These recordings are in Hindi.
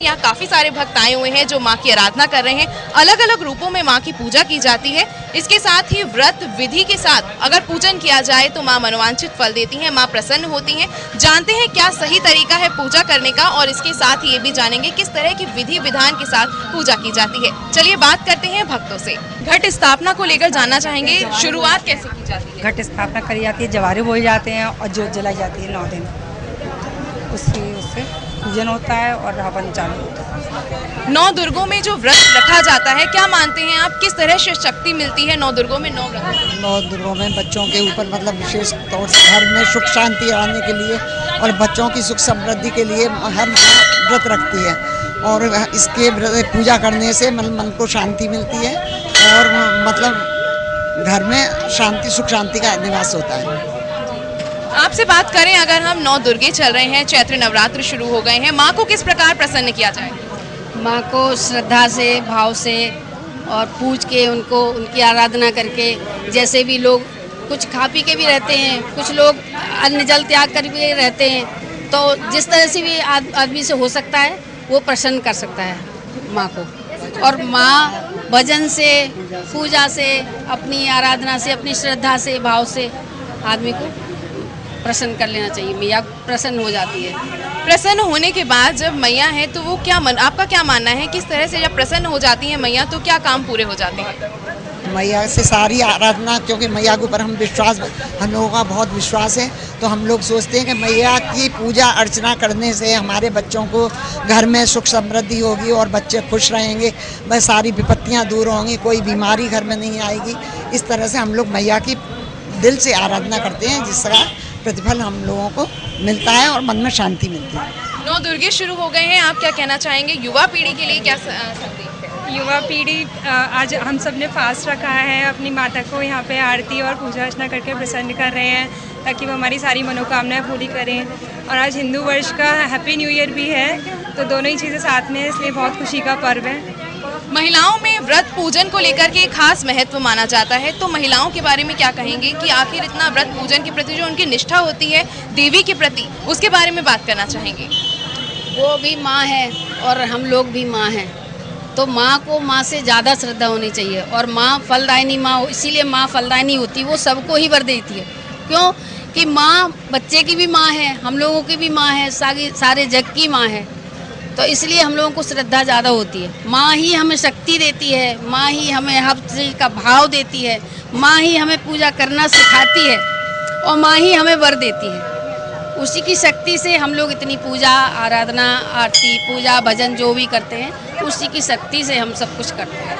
यहाँ काफी सारे भक्त आए हुए हैं जो माँ की आराधना कर रहे हैं। अलग अलग रूपों में माँ की पूजा की जाती है। इसके साथ ही व्रत विधि के साथ अगर पूजन किया जाए तो माँ मनोवांछित फल देती हैं, माँ प्रसन्न होती हैं। जानते हैं क्या सही तरीका है पूजा करने का और इसके साथ ही ये भी जानेंगे किस तरह की विधि विधान के साथ पूजा की जाती है। चलिए बात करते हैं भक्तों से। घट स्थापना को लेकर जानना चाहेंगे, शुरुआत कैसे की जाती है? घट स्थापना करी जाती है, जवारे बोए जाते हैं और जोत जलाई जाती है 9 दिन। उससे पूजन होता है और हवन चालू होता है। 9 दुर्गों में जो व्रत रखा जाता है, क्या मानते हैं आप, किस तरह से शक्ति मिलती है 9 दुर्गों में? 9 दुर्गों में बच्चों के ऊपर मतलब विशेष तौर से घर में सुख शांति आने के लिए और बच्चों की सुख समृद्धि के लिए हर व्रत रखती है और इसके पूजा करने से मन को शांति मिलती है और मतलब घर में शांति सुख शांति का निवास होता है। आपसे बात करें, अगर हम 9 दुर्गे चल रहे हैं, चैत्र नवरात्र शुरू हो गए हैं, माँ को किस प्रकार प्रसन्न किया जाए? माँ को श्रद्धा से, भाव से और पूज के उनको उनकी आराधना करके, जैसे भी लोग कुछ खा पी के भी रहते हैं, कुछ लोग अन्न जल त्याग कर भी रहते हैं, तो जिस तरह से भी आदमी से हो सकता है वो प्रसन्न कर सकता है माँ को। और माँ भजन से, पूजा से, अपनी आराधना से, अपनी श्रद्धा से, भाव से आदमी को प्रसन्न कर लेना चाहिए। मैया प्रसन्न हो जाती है। प्रसन्न होने के बाद जब मैया है तो वो क्या आपका क्या मानना है, किस तरह से जब प्रसन्न हो जाती है मैया तो क्या काम पूरे हो जाते हैं? मैया से सारी आराधना, क्योंकि मैया के ऊपर हम लोगों का बहुत विश्वास है, तो हम लोग सोचते हैं कि मैया की पूजा अर्चना करने से हमारे बच्चों को घर में सुख समृद्धि होगी और बच्चे खुश रहेंगे, बस सारी विपत्तियां दूर होंगी, कोई बीमारी घर में नहीं आएगी। इस तरह से हम लोग मैया की दिल से आराधना करते हैं, जिसका प्रतिफल हम लोगों को मिलता है और मन में शांति मिलती है। 9 दुर्गे शुरू हो गए हैं, आप क्या कहना चाहेंगे? युवा पीढ़ी के लिए क्या संदेश है? युवा पीढ़ी आज हम सब ने फास्ट रखा है, अपनी माता को यहाँ पे आरती और पूजा अर्चना करके प्रसन्न कर रहे हैं ताकि वो हमारी सारी मनोकामनाएं पूरी करें। और आज हिंदू वर्ष का हैप्पी न्यू ईयर भी है, तो दोनों ही चीज़ें साथ में, इसलिए बहुत खुशी का पर्व है। महिलाओं में व्रत पूजन को लेकर के खास महत्व माना जाता है, तो महिलाओं के बारे में क्या कहेंगे कि आखिर इतना व्रत पूजन के प्रति जो उनकी निष्ठा होती है देवी के प्रति, उसके बारे में बात करना चाहेंगे? वो भी माँ है और हम लोग भी माँ हैं, तो माँ को माँ से ज़्यादा श्रद्धा होनी चाहिए। और माँ फलदायिनी माँ, इसीलिए माँ फलदायिनी होती है, वो सबको ही वर देती है। क्यों कि माँ बच्चे की भी माँ है, हम लोगों की भी माँ है, सारे जग की माँ है, तो इसलिए हम लोगों को श्रद्धा ज़्यादा होती है। माँ ही हमें शक्ति देती है, माँ ही हमें हर चीज़ का भाव देती है, माँ ही हमें पूजा करना सिखाती है और माँ ही हमें वर देती है। उसी की शक्ति से हम लोग इतनी पूजा, आराधना, आरती, पूजा, भजन जो भी करते हैं, उसी की शक्ति से हम सब कुछ करते हैं।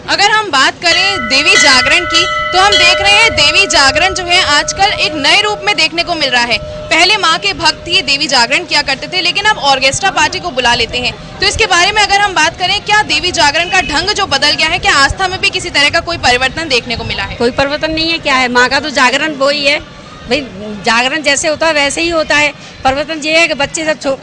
अगर हम बात करें देवी जागरण की, तो हम देख रहे हैं देवी जागरण जो है आजकल एक नए रूप में देखने को मिल रहा है। पहले माँ के भक्त ही देवी जागरण किया करते थे, लेकिन अब ऑर्केस्ट्रा पार्टी को बुला लेते हैं। तो इसके बारे में अगर हम बात करें, क्या देवी जागरण का ढंग जो बदल गया है, क्या आस्था में भी किसी तरह का कोई परिवर्तन देखने को मिला है? कोई परिवर्तन नहीं है, क्या है, माँ का तो जागरण वो ही है भाई। जागरण जैसे होता है वैसे ही होता है। परिवर्तन ये है कि बच्चे सब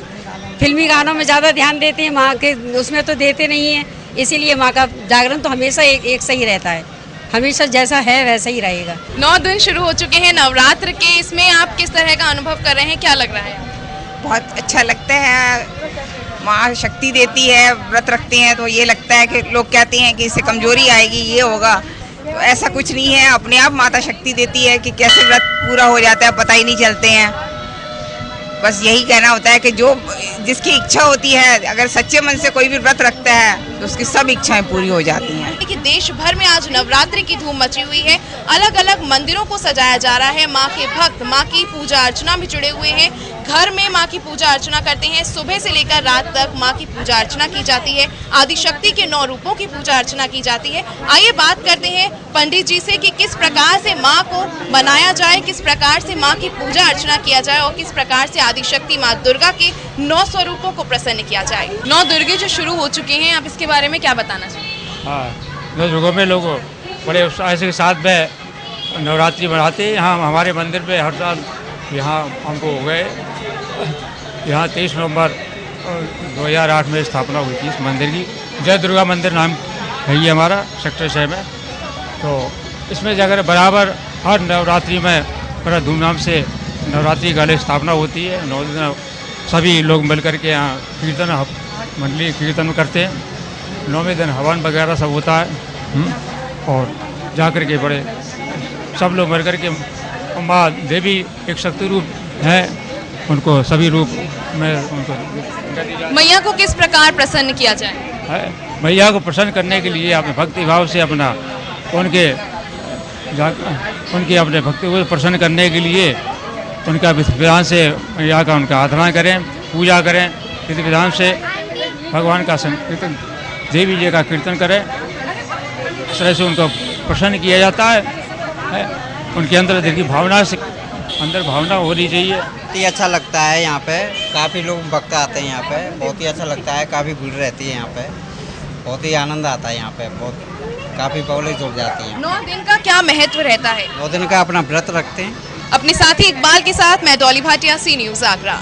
फिल्मी गानों में ज़्यादा ध्यान देते हैं, माँ के उसमें तो देते नहीं हैं, इसीलिए माँ का जागरण तो हमेशा एक सही रहता है, हमेशा जैसा है वैसा ही रहेगा। 9 दिन शुरू हो चुके हैं नवरात्र के, इसमें आप किस तरह का अनुभव कर रहे हैं, क्या लग रहा है? बहुत अच्छा लगता है, माँ शक्ति देती है। व्रत रखते हैं तो ये लगता है कि लोग कहते हैं कि इससे कमजोरी आएगी, ये होगा, तो ऐसा कुछ नहीं है। अपने आप माता शक्ति देती है कि कैसे व्रत पूरा हो जाता है पता ही नहीं चलते हैं। बस यही कहना होता है कि जो जिसकी इच्छा होती है, अगर सच्चे मन से कोई भी व्रत रखता है तो उसकी सब इच्छाएं पूरी हो जाती हैं। कि देश भर में आज नवरात्रि की धूम मची हुई है, अलग अलग मंदिरों को सजाया जा रहा है, माँ के भक्त माँ की पूजा अर्चना में जुड़े हुए हैं, घर में माँ की पूजा अर्चना करते हैं, सुबह से लेकर रात तक माँ की पूजा अर्चना की जाती है, आदिशक्ति के 9 रूपों की पूजा अर्चना की जाती है। आइए बात करते हैं पंडित जी से कि किस प्रकार से माँ को मनाया जाए, किस प्रकार से माँ की पूजा अर्चना किया जाए और किस प्रकार से आदिशक्ति माँ दुर्गा के 9 स्वरूपों को प्रसन्न किया जाए। 9 दुर्गे जो शुरू हो चुके हैं, आप इसके बारे में क्या बताना चाहिए? हाँ, 9 दुर्गों में लोग बड़े उत्साह के साथ में नवरात्रि मनाते हैं। यहाँ हमारे मंदिर पे हर साल यहाँ हमको हो गए, यहाँ 23 नवंबर 2008 में स्थापना हुई थी इस मंदिर की। जय दुर्गा मंदिर नाम है ये हमारा सेक्टर 6 में। तो इसमें जाकर बराबर हर नवरात्रि में बड़ा धूमधाम से नवरात्रि का स्थापना होती है। 9 दिन सभी लोग मिल कर के यहाँ कीर्तन मंडली कीर्तन करते हैं। 9वें दिन हवन वगैरह सब होता है। और जा कर के बड़े सब लोग मिल कर के माँ देवी एक शक्ति रूप है, उनको सभी रूप में उनको मैया को किस प्रकार प्रसन्न किया जाए? मैया को प्रसन्न करने के लिए अपने भक्ति भाव से अपना उनके अपने भक्ति को प्रसन्न करने के लिए उनका विधि विधान से मैया का उनका आराधना करें, पूजा करें, विधि विधान से भगवान का संकीर्तन, देवी जी का कीर्तन करें। इस तरह से उनको प्रसन्न किया जाता है। उनके अंदर देखिए भावना से अंदर भावना होनी चाहिए। बहुत ही अच्छा लगता है यहाँ पे, काफ़ी लोग भक्त आते हैं यहाँ पे, बहुत ही अच्छा लगता है, काफ़ी भीड़ रहती है यहाँ पे, बहुत ही आनंद आता है यहाँ पे, बहुत काफ़ी पब्लिक जुड़ जाती है। 9 दिन का क्या महत्व रहता है? 9 दिन का अपना व्रत रखते हैं। अपने साथी इकबाल के साथ मैं डॉली भाटिया, सी न्यूज़ आगरा।